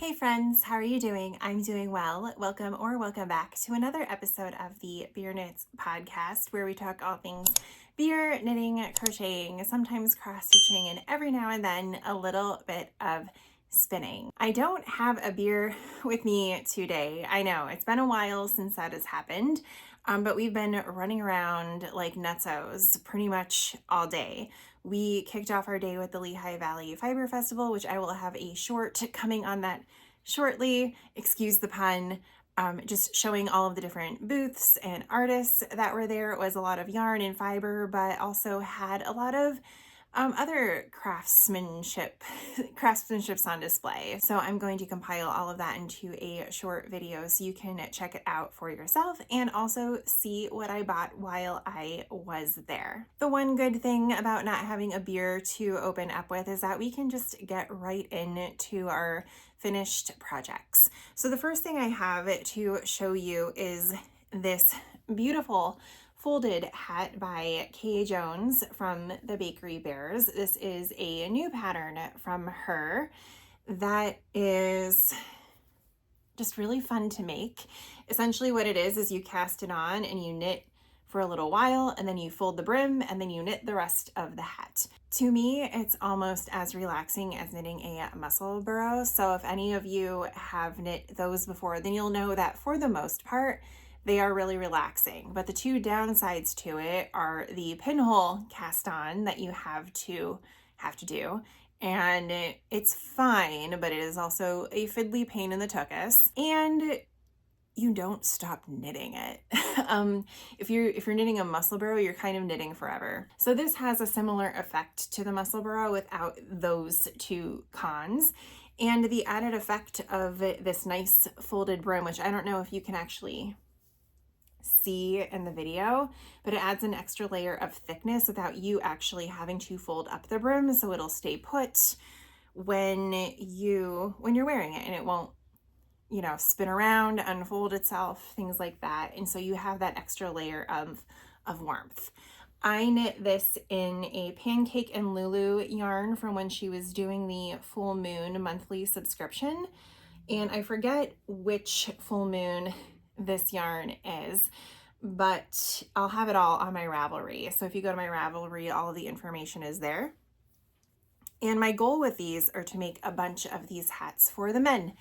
Hey friends, how are you doing? I'm doing well. Welcome or welcome back to another episode of the Beer Knits podcast, where we talk all things beer, knitting, crocheting, sometimes cross stitching, and every now and then a little bit of spinning. I don't have a beer with me today. I know it's been a while since that has happened, but we've been running around like nutsos pretty much all day. We kicked off our day with the Lehigh Valley Fiber Festival, which I will have a short coming on that shortly. Excuse the pun. Just showing all of the different booths and artists that were there. It was a lot of yarn and fiber, but also had a lot of other craftsmanships on display. So I'm going to compile all of that into a short video so you can check it out for yourself and also see what I bought while I was there. The one good thing about not having a beer to open up with is that we can just get right into our finished projects. So the first thing I have to show you is this beautiful folded hat by Kay Jones from the Bakery Bears. This is a new pattern from her that is just really fun to make. Essentially what it is you cast it on and you knit for a little while, and then you fold the brim, and then you knit the rest of the hat. To me, it's almost as relaxing as knitting a muscle burrow. So if any of you have knit those before, then you'll know that for the most part, they are really relaxing. But the two downsides to it are the pinhole cast on that you have to do. And it's fine, but it is also a fiddly pain in the tuchus. And you don't stop knitting it. If you're knitting a muscle burrow, you're kind of knitting forever. So this has a similar effect to the muscle burrow without those two cons. And the added effect of this nice folded brim, which I don't know if you can actually see in the video, but it adds an extra layer of thickness without you actually having to fold up the brim, so it'll stay put when you're wearing it, and it won't spin around, unfold itself, things like that. And so you have that extra layer of warmth. I knit this in a Pancake and Lulu yarn from when she was doing the full moon monthly subscription. And I forget which full moon this yarn is, but I'll have it all on my Ravelry. So if you go to my Ravelry, all of the information is there. And my goal with these are to make a bunch of these hats for the men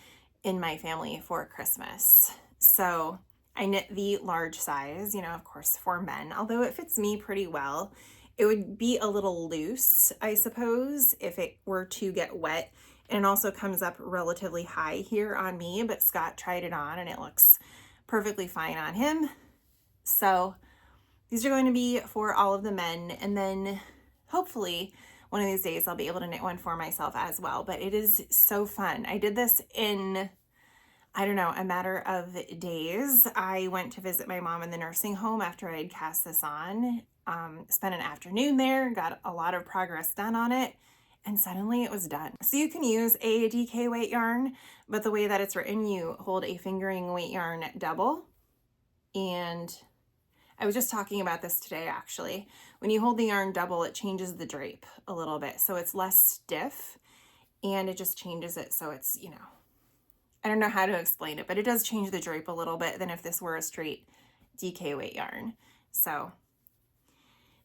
in my family for Christmas. So I knit the large size, of course for men, although it fits me pretty well. It would be a little loose, I suppose, if it were to get wet. And it also comes up relatively high here on me, but Scott tried it on and it looks perfectly fine on him. So these are going to be for all of the men, and then hopefully one of these days I'll be able to knit one for myself as well. But it is so fun. I did this in, I don't know, a matter of days. I went to visit my mom in the nursing home after I had cast this on, spent an afternoon there, got a lot of progress done on it, and suddenly it was done. So you can use a DK weight yarn, but the way that it's written, you hold a fingering weight yarn double. And I was just talking about this today, actually. When you hold the yarn double, it changes the drape a little bit. So it's less stiff, and it just changes it so it's, I don't know how to explain it, but it does change the drape a little bit than if this were a straight DK weight yarn. So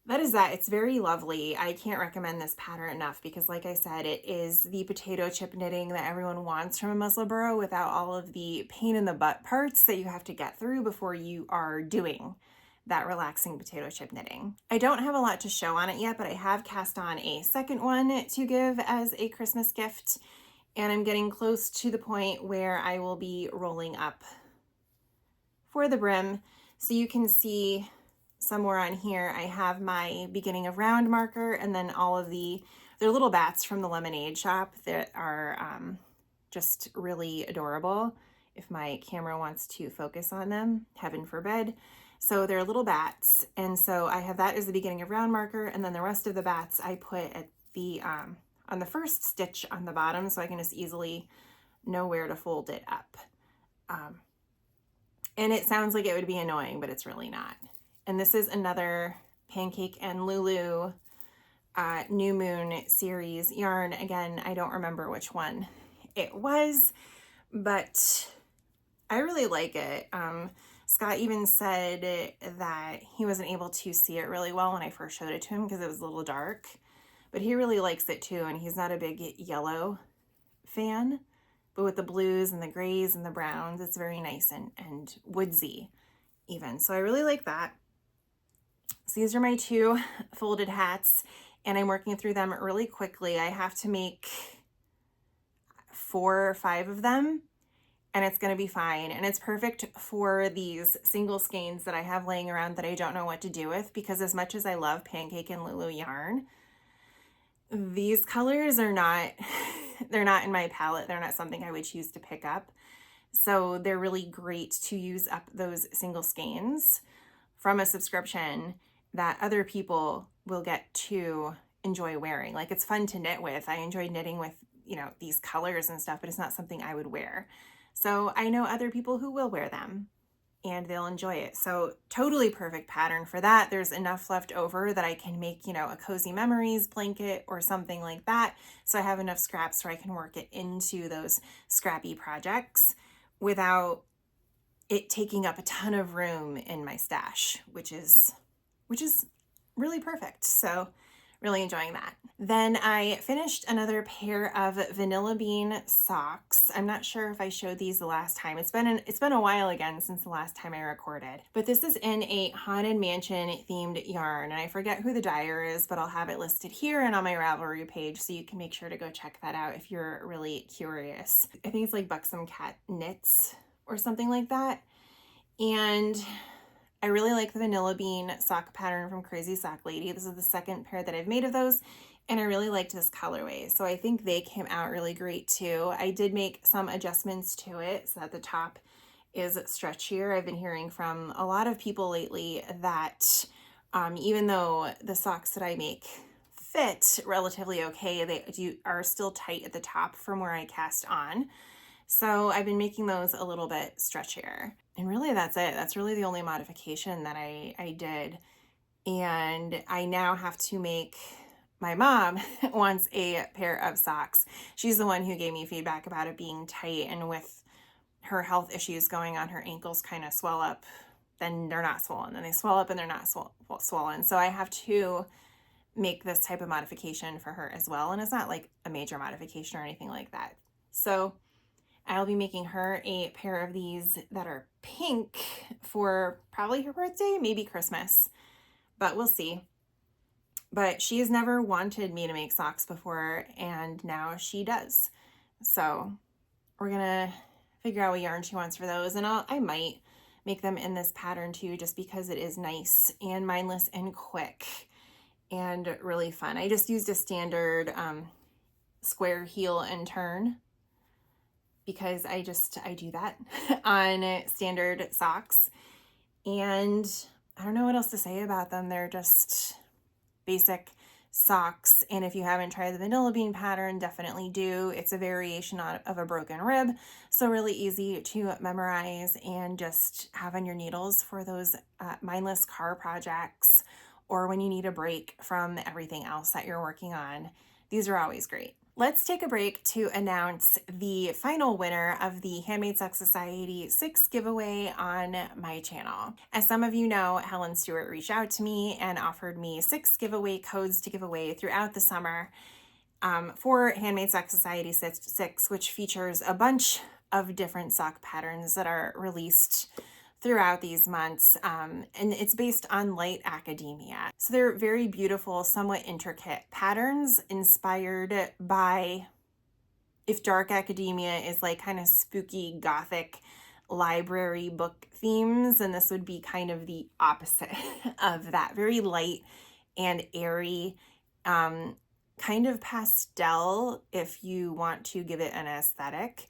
that is that. It's very lovely. I can't recommend this pattern enough because, like I said, it is the potato chip knitting that everyone wants from a muscle burrow without all of the pain in the butt parts that you have to get through before you are doing that relaxing potato chip knitting. I don't have a lot to show on it yet, but I have cast on a second one to give as a Christmas gift, and I'm getting close to the point where I will be rolling up for the brim. So you can see somewhere on here, I have my beginning of round marker, and then all of they're little bats from the Lemonade shop that are just really adorable. If my camera wants to focus on them, heaven forbid. So they're little bats, and so I have that as the beginning of round marker, and then the rest of the bats I put at the on the first stitch on the bottom, so I can just easily know where to fold it up. And it sounds like it would be annoying, but it's really not. And this is another Pancake and Lulu New Moon series yarn. Again, I don't remember which one it was, but I really like it. Scott even said that he wasn't able to see it really well when I first showed it to him because it was a little dark, but he really likes it too, and he's not a big yellow fan, but with the blues and the grays and the browns, it's very nice and woodsy even. So I really like that. So these are my 2 folded hats, and I'm working through them really quickly. I have to make 4 or 5 of them, and it's going to be fine. And it's perfect for these single skeins that I have laying around that I don't know what to do with, because as much as I love Pancake and Lulu yarn, these colors are not, they're not in my palette. They're not something I would choose to pick up. So they're really great to use up those single skeins from a subscription that other people will get to enjoy wearing. Like, it's fun to knit with. I enjoy knitting with, you know, these colors and stuff, but it's not something I would wear. So I know other people who will wear them and they'll enjoy it. So totally perfect pattern for that. There's enough left over that I can make, you know, a cozy memories blanket or something like that. So I have enough scraps where I can work it into those scrappy projects without it taking up a ton of room in my stash, which is really perfect. So really enjoying that. Then I finished another pair of vanilla bean socks. I'm not sure if I showed these the last time. It's been a while again since the last time I recorded. But this is in a Haunted Mansion themed yarn, and I forget who the dyer is, but I'll have it listed here and on my Ravelry page, so you can make sure to go check that out if you're really curious. I think it's like Buxom Cat Knits or something like that. And I really like the vanilla bean sock pattern from Crazy Sock Lady. This is the second pair that I've made of those, and I really liked this colorway. So I think they came out really great too. I did make some adjustments to it so that the top is stretchier. I've been hearing from a lot of people lately that even though the socks that I make fit relatively okay, they are still tight at the top from where I cast on. So I've been making those a little bit stretchier. And really that's it. That's really the only modification that I did. And I now have to make, my mom wants a pair of socks. She's the one who gave me feedback about it being tight, and with her health issues going on, her ankles kind of swell up, then they're not swollen, then they swell up and they're not swollen. So I have to make this type of modification for her as well. And it's not like a major modification or anything like that. So I'll be making her a pair of these that are pink for probably her birthday, maybe Christmas, but we'll see. But she has never wanted me to make socks before, and now she does. So we're gonna figure out what yarn she wants for those, and I might make them in this pattern too, just because it is nice and mindless and quick and really fun. I just used a standard square heel and turn, because I do that on standard socks. And I don't know what else to say about them. They're just basic socks. And if you haven't tried the vanilla bean pattern, definitely do. It's a variation of a broken rib. So really easy to memorize and just have on your needles for those mindless car projects, or when you need a break from everything else that you're working on. These are always great. Let's take a break to announce the final winner of the Handmade Sock Society 6 giveaway on my channel. As some of you know, Helen Stewart reached out to me and offered me 6 giveaway codes to give away throughout the summer for Handmade Sock Society 6, which features a bunch of different sock patterns that are released throughout these months, and it's based on light academia. So they're very beautiful, somewhat intricate patterns inspired by, if dark academia is like kind of spooky gothic library book themes, and this would be kind of the opposite of that. Very light and airy, kind of pastel if you want to give it an aesthetic,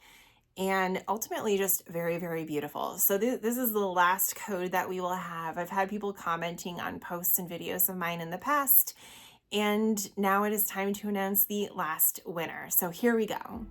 and ultimately just very, very beautiful. So this is the last code that we will have. I've had people commenting on posts and videos of mine in the past, and now it is time to announce the last winner. So here we go.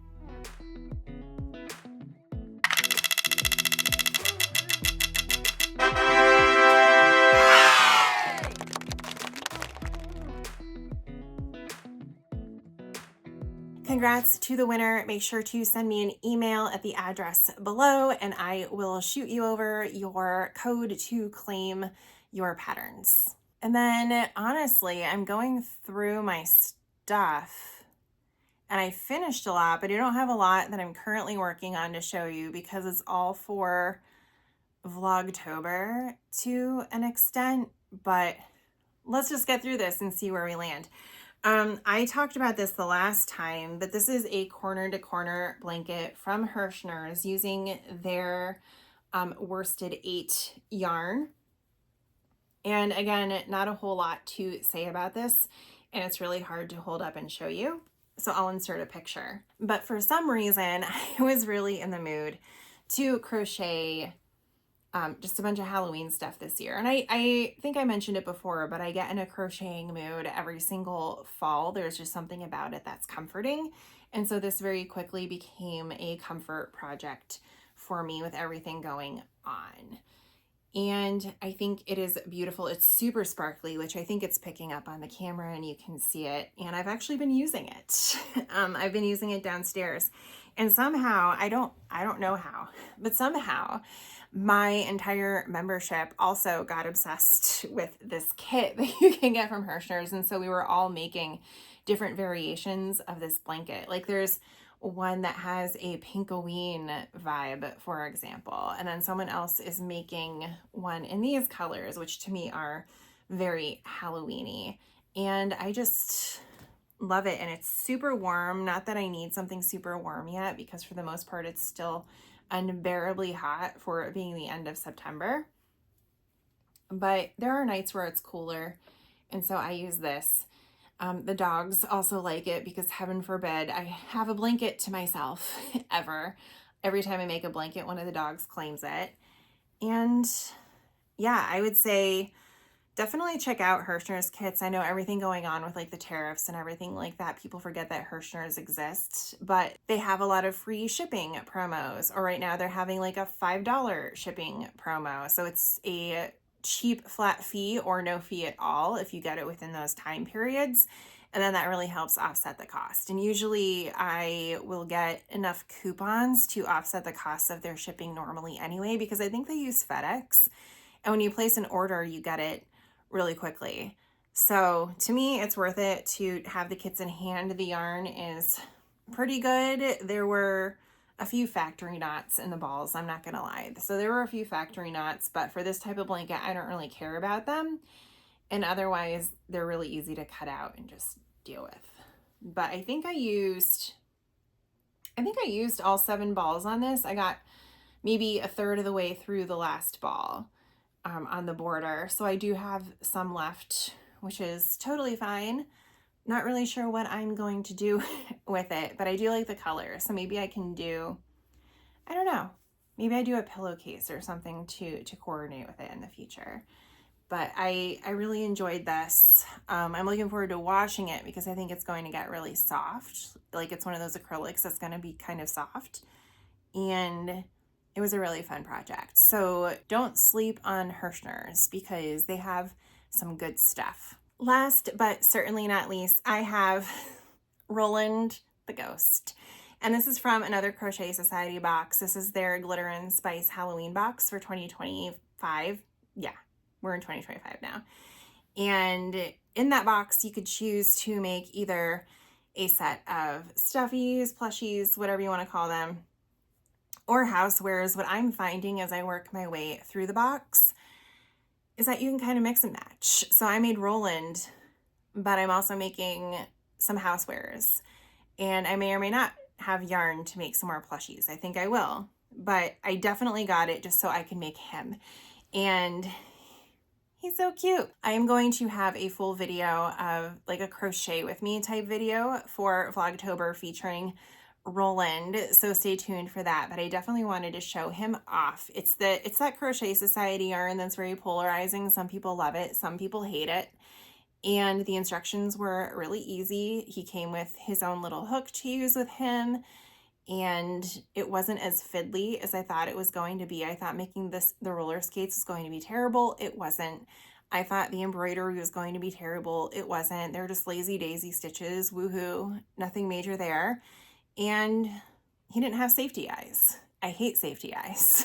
Congrats to the winner. Make sure to send me an email at the address below and I will shoot you over your code to claim your patterns. And then honestly, I'm going through my stuff and I finished a lot, but I don't have a lot that I'm currently working on to show you because it's all for Vlogtober to an extent, but let's just get through this and see where we land. I talked about this the last time, but this is a corner to corner blanket from Hirschner's using their worsted 8 yarn. And again, not a whole lot to say about this, and it's really hard to hold up and show you. So I'll insert a picture. But for some reason, I was really in the mood to crochet just a bunch of Halloween stuff this year. And I think I mentioned it before, but I get in a crocheting mood every single fall. There's just something about it that's comforting. And so this very quickly became a comfort project for me with everything going on. And I think it is beautiful. It's super sparkly, which I think it's picking up on the camera and you can see it. And I've actually been using it. I've been using it downstairs. And somehow, I don't know how, but somehow my entire membership also got obsessed with this kit that you can get from Hirschner's. And so we were all making different variations of this blanket. Like there's one that has a Pinkoween vibe, for example. And then someone else is making one in these colors, which to me are very Halloween-y. And I just love it. And it's super warm. Not that I need something super warm yet, because for the most part, it's still unbearably hot for it being the end of September. But there are nights where it's cooler. And so I use this. The dogs also like it because heaven forbid I have a blanket to myself ever. Every time I make a blanket, one of the dogs claims it. And yeah, I would say definitely check out Hirschner's kits. I know everything going on with like the tariffs and everything like that. People forget that Hirschner's exists, but they have a lot of free shipping promos. Or right now they're having like a $5 shipping promo. So it's a cheap flat fee or no fee at all if you get it within those time periods. And then that really helps offset the cost. And usually I will get enough coupons to offset the cost of their shipping normally anyway, because I think they use FedEx. And when you place an order, you get it really quickly. So to me, it's worth it to have the kits in hand. The yarn is pretty good. There were a few factory knots in the balls, I'm not gonna lie. So there were a few factory knots, but for this type of blanket, I don't really care about them. And otherwise, they're really easy to cut out and just deal with. But I think I used all 7 balls on this. I got maybe a third of the way through the last ball on the border. So I do have some left, which is totally fine. Not really sure what I'm going to do with it, but I do like the color. So maybe I can do, I don't know, maybe I do a pillowcase or something to coordinate with it in the future. But I really enjoyed this. I'm looking forward to washing it because I think it's going to get really soft. Like it's one of those acrylics that's going to be kind of soft. And it was a really fun project. So don't sleep on Hirschner's because they have some good stuff. Last but certainly not least, I have Roland the Ghost. And this is from another Crochet Society box. This is their Glitter and Spice Halloween box for 2025. Yeah, we're in 2025 now. And in that box, you could choose to make either a set of stuffies, plushies, whatever you want to call them, or housewares. What I'm finding as I work my way through the box is that you can kind of mix and match. So I made Roland, but I'm also making some housewares. And I may or may not have yarn to make some more plushies. I think I will, but I definitely got it just so I can make him. And he's so cute. I am going to have a full video of like a crochet with me type video for Vlogtober featuring Roland, so stay tuned for that. But I definitely wanted to show him off. It's that Crochet Society yarn that's very polarizing. Some people love it, some people hate it. And the instructions were really easy. He came with his own little hook to use with him, and it wasn't as fiddly as I thought it was going to be. I thought making the roller skates was going to be terrible. It wasn't. I thought the embroidery was going to be terrible. It wasn't. They're just lazy daisy stitches. Woohoo. Nothing major there. And he didn't have safety eyes. I hate safety eyes,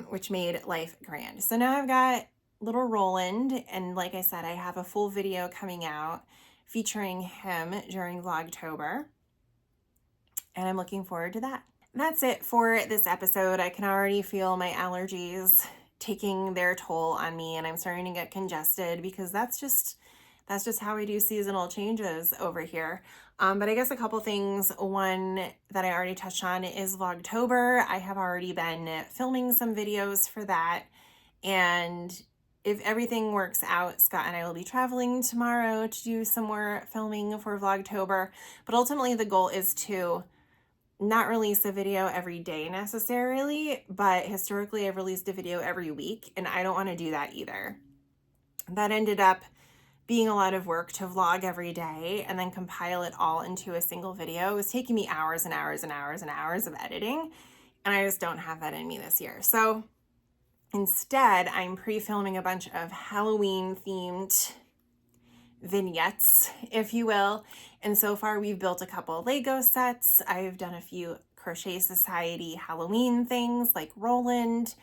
which made life grand. So now I've got little Roland, and like I said, I have a full video coming out featuring him during Vlogtober, and I'm looking forward to that. That's it for this episode. I can already feel my allergies taking their toll on me, and I'm starting to get congested because that's just how we do seasonal changes over here. But I guess a couple things. One that I already touched on is Vlogtober. I have already been filming some videos for that, and if everything works out, Scott and I will be traveling tomorrow to do some more filming for Vlogtober. But ultimately the goal is to not release a video every day necessarily, but historically I've released a video every week, and I don't want to do that either. That ended up being a lot of work to vlog every day and then compile it all into a single video. It was taking me hours and hours and hours and hours of editing, and I just don't have that in me this year. So instead, I'm pre-filming a bunch of Halloween themed vignettes, if you will. And so far we've built a couple Lego sets. I've done a few Crochet Society Halloween things like Roland,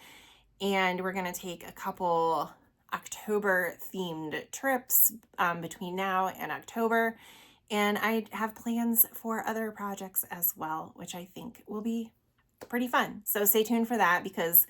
and we're going to take a couple October themed trips between now and October. And I have plans for other projects as well, which I think will be pretty fun. So stay tuned for that, because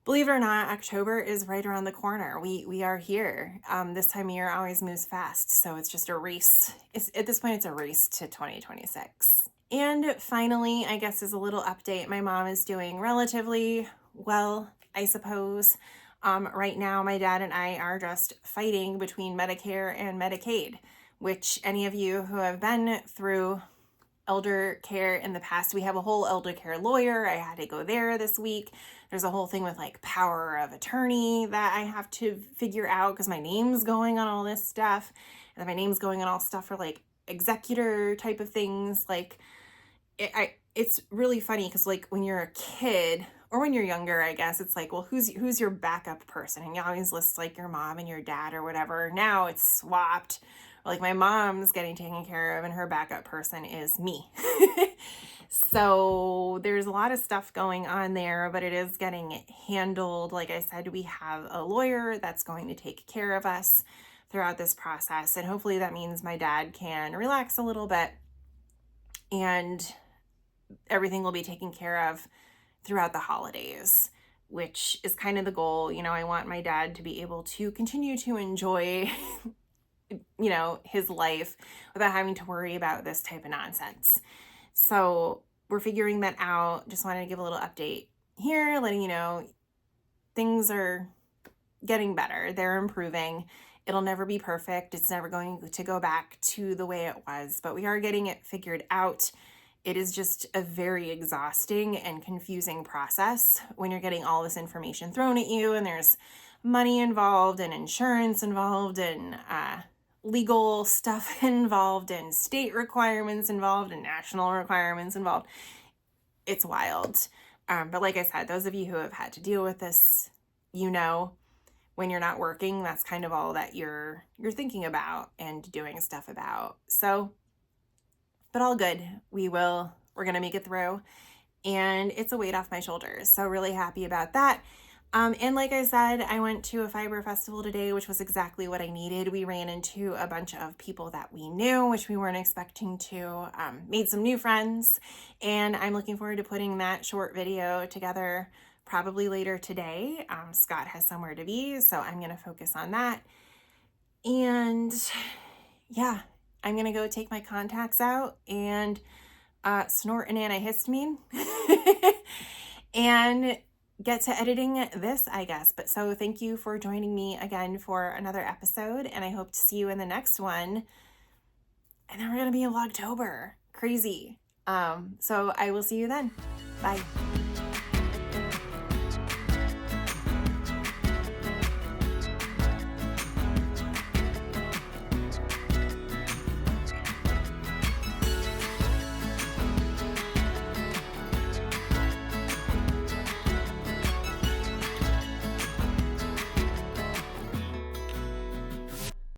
believe it or not, October is right around the corner. We are here. This time of year always moves fast, so it's just a race. At this point, it's a race to 2026. And finally, I guess as a little update, my mom is doing relatively well, I suppose. Right now, my dad and I are just fighting between Medicare and Medicaid, which any of you who have been through elder care in the past, we have a whole elder care lawyer. I had to go there this week. There's a whole thing with like power of attorney that I have to figure out because my name's going on all this stuff, and my name's going on all stuff for like executor type of things. Like it's really funny because like when you're a kid or when you're younger, I guess it's like, well, who's your backup person? And you always list like your mom and your dad or whatever. Now it's swapped. Like my mom's getting taken care of and her backup person is me. So there's a lot of stuff going on there, but it is getting handled. Like I said, we have a lawyer that's going to take care of us throughout this process. And hopefully that means my dad can relax a little bit and everything will be taken care of throughout the holidays, which is kind of the goal. You know, I want my dad to be able to continue to enjoy his life without having to worry about this type of nonsense. So we're figuring that out. Just wanted to give a little update here, letting you know things are getting better. They're improving. It'll never be perfect. It's never going to go back to the way it was, but we are getting it figured out. It is just a very exhausting and confusing process when you're getting all this information thrown at you, and there's money involved and insurance involved and legal stuff involved and state requirements involved and national requirements involved. It's wild. But like I said, those of you who have had to deal with this, when you're not working, that's kind of all that you're thinking about and doing stuff about. So, but all good. We're going to make it through, and it's a weight off my shoulders. So really happy about that. And like I said, I went to a fiber festival today, which was exactly what I needed. We ran into a bunch of people that we knew, which we weren't expecting to, made some new friends, and I'm looking forward to putting that short video together probably later today. Scott has somewhere to be, so I'm going to focus on that. And yeah, I'm going to go take my contacts out and snort an antihistamine and get to editing this, I guess. But so thank you for joining me again for another episode, and I hope to see you in the next one. And then we're going to be in Vlogtober. Crazy. So I will see you then. Bye.